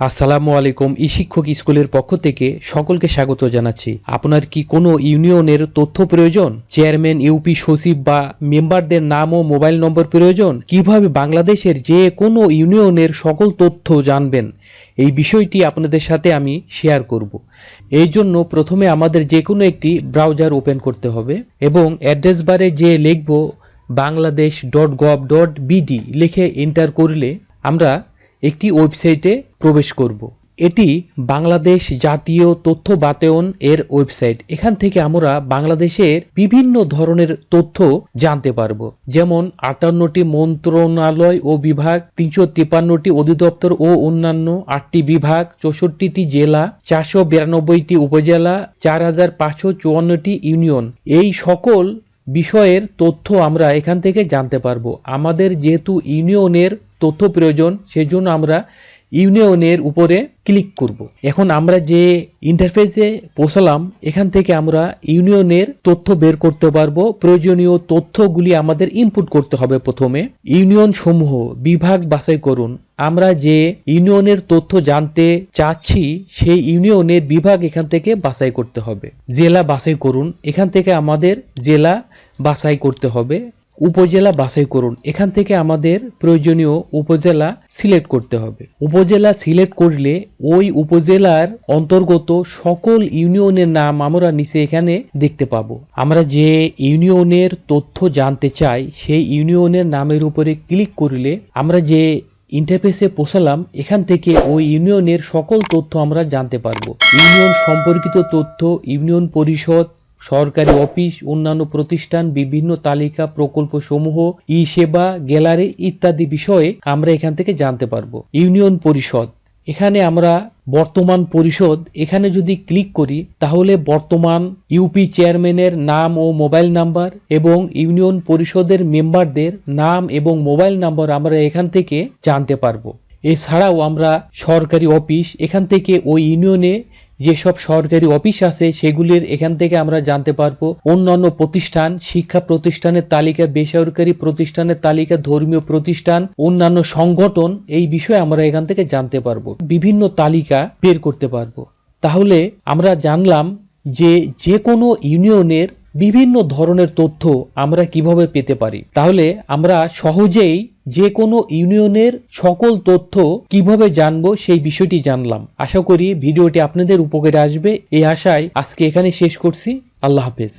আসসালামু আলাইকুম। eShikkhok স্কুলের পক্ষ থেকে সকলকে স্বাগত জানাচ্ছি। আপনার কি কোনো ইউনিয়নের তথ্য প্রয়োজন? চেয়ারম্যান, ইউপি সচিব বা মেম্বারদের নাম ও মোবাইল নম্বর প্রয়োজন? কিভাবে বাংলাদেশের যে কোনো ইউনিয়নের সকল তথ্য জানবেন, এই বিষয়টি আপনাদের সাথে আমি শেয়ার করব। এই জন্য প্রথমে আমাদের যে কোনো একটি ব্রাউজার ওপেন করতে হবে এবং অ্যাড্রেস বারে যে লিখব bangladesh.gov.bd লিখে এন্টার করলে আমরা একটি ওয়েবসাইটে প্রবেশ করব। এটি বাংলাদেশ জাতীয় তথ্য বাতায়ন এর ওয়েবসাইট। এখান থেকে আমরা বাংলাদেশের বিভিন্ন ধরনের তথ্য জানতে পারবো, যেমন 58টি মন্ত্রণালয় ও বিভাগ, 353টি অধিদপ্তর ও অন্যান্য 8টি বিভাগ, 64টি জেলা, 492টি উপজেলা, 4554টি ইউনিয়ন। এই সকল বিষয়ের তথ্য আমরা এখান থেকে জানতে পারবো। আমাদের যেহেতু ইউনিয়নের তথ্য প্রয়োজন, সেজন্য আমরা ইউনিয়নের উপরে ক্লিক করব। এখন আমরা যে ইন্টারফেসে পৌঁছালাম, এখান থেকে আমরা ইউনিয়নের তথ্য বের করতে পারবো। প্রয়োজনীয় তথ্যগুলি আমাদের ইনপুট করতে হবে। প্রথমে ইউনিয়ন সমূহ বিভাগ বাছাই করুন। আমরা যে ইউনিয়নের তথ্য জানতে চাচ্ছি সেই ইউনিয়নের বিভাগ এখান থেকে বাছাই করতে হবে। জেলা বাছাই করুন, এখান থেকে আমাদের জেলা বাছাই করতে হবে। উপজেলা বাছাই করুন, এখান থেকে আমাদের প্রয়োজনীয় উপজেলা সিলেক্ট করতে হবে। উপজেলা সিলেক্ট করলে ওই উপজেলার অন্তর্গত সকল ইউনিয়নের নাম আমরা নিচে এখানে দেখতে পাবো। আমরা যে ইউনিয়নের তথ্য জানতে চাই সেই ইউনিয়নের নামের উপরে ক্লিক করলে আমরা যে ইন্টারফেসে পৌঁছালাম, এখান থেকে ওই ইউনিয়নের সকল তথ্য আমরা জানতে পারবো। ইউনিয়ন সম্পর্কিত তথ্য, ইউনিয়ন পরিষদ, সরকারি অফিস, অন্যান্য প্রতিষ্ঠান, বিভিন্ন তালিকা, প্রকল্প সমূহ, ই সেবা, গ্যালারি ইত্যাদি বিষয়ে আমরা এখান থেকে জানতে পারবো। ইউনিয়ন পরিষদ, এখানে আমরা বর্তমান পরিষদ এখানে যদি ক্লিক করি তাহলে বর্তমান ইউপি চেয়ারম্যানের নাম ও মোবাইল নাম্বার এবং ইউনিয়ন পরিষদের মেম্বারদের নাম এবং মোবাইল নাম্বার আমরা এখান থেকে জানতে পারবো। এছাড়াও আমরা সরকারি অফিস, এখান থেকে ওই ইউনিয়নে যেসব সরকারি অফিস আছে সেগুলির এখান থেকে আমরা জানতে পারবো। অন্যান্য প্রতিষ্ঠান, শিক্ষা প্রতিষ্ঠানের তালিকা, বেসরকারি প্রতিষ্ঠানের তালিকা, ধর্মীয় প্রতিষ্ঠান, অন্যান্য সংগঠন, এই বিষয়ে আমরা এখান থেকে জানতে পারবো। বিভিন্ন তালিকা বের করতে পারবো। তাহলে আমরা জানলাম যে কোনো ইউনিয়নের বিভিন্ন ধরনের তথ্য আমরা কিভাবে পেতে পারি। তাহলে আমরা সহজেই যে কোনো ইউনিয়নের সকল তথ্য কিভাবে জানবো সেই বিষয়টি জানলাম। আশা করি ভিডিওটি আপনাদের উপকারে আসবে। এই আশায় আজকে এখানে শেষ করছি। আল্লাহ হাফেজ।